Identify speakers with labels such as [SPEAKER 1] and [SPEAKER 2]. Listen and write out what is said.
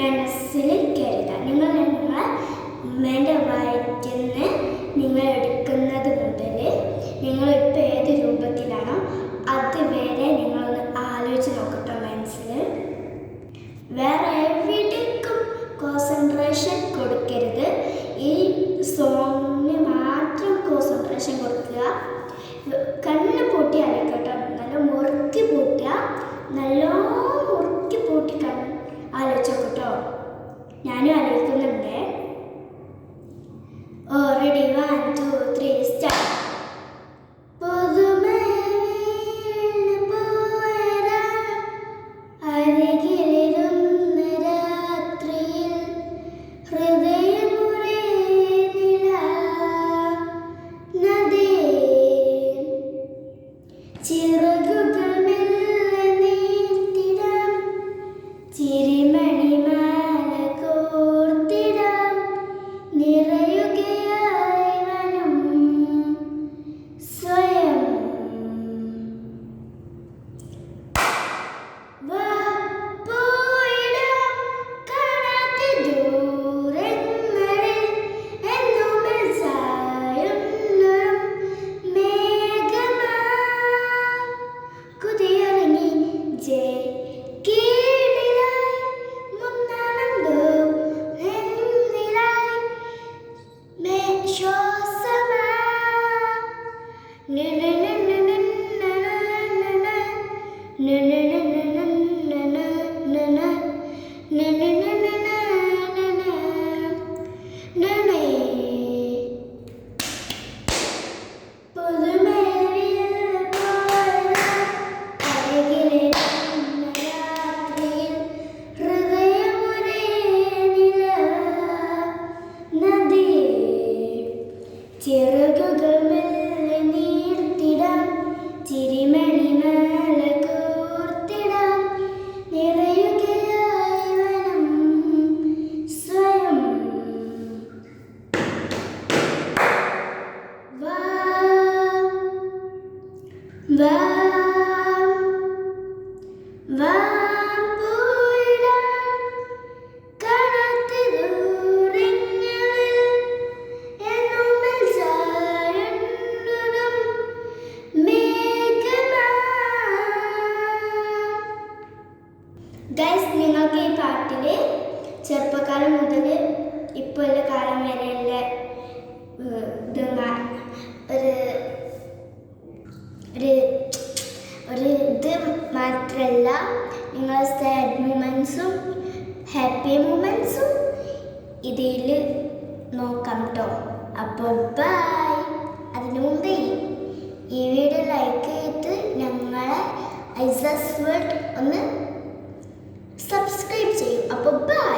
[SPEAKER 1] മനസ്സിൽ കരുതുക. നിങ്ങളെ ഉമ്മേൻ്റെ വയറ്റിൽ നിന്ന് നിങ്ങൾ എടുക്കുന്നത് മുതൽ നിങ്ങളിപ്പോൾ ഏത് രൂപത്തിലാണോ അതുവരെ നിങ്ങളൊന്ന് ആലോചിച്ച് നോക്കട്ടോ മനസ്സിൽ. വേറെ എവിടേക്കും കോൺസെൻട്രേഷൻ കൊടുക്കരുത്. ഈ സോങ്ങിന് മാത്രം കോൺസെൻട്രേഷൻ കൊടുക്കുക. കണ്ണ് പൂട്ടി ആലോചിക്കട്ടോ, നല്ല മുറുക്കി പൂട്ടുക, നല്ലോണം മുറുക്കി പൂട്ടി ആലോചിച്ചോ കേട്ടോ. ഞാനും ആലോചിക്കുന്നുണ്ട്. Ready 1 2 3 start. ഗൈസ്, നിങ്ങൾക്ക് ഈ പാട്ടിൽ ചെറുപ്പക്കാലം മുതൽ ഇപ്പോൾ ഉള്ള കാലം വരെയുള്ള ഒരു ഇത് മാത്രമല്ല, നിങ്ങൾ സാഡ് മൂമെൻറ്റ്സും ഹാപ്പി മൂമെൻറ്റ്സും ഇതിൽ നോക്കാം കേട്ടോ. അപ്പോൾ ബൈ. അതിനു മുമ്പേ ഈ വീഡിയോ ലൈക്ക് ചെയ്ത് ഞങ്ങളെ ഐസാസ് വേൾഡ് ഒന്ന് സബ്സ്ക്രൈബ് ചെയ്യും. അപ്പോൾ ബൈ.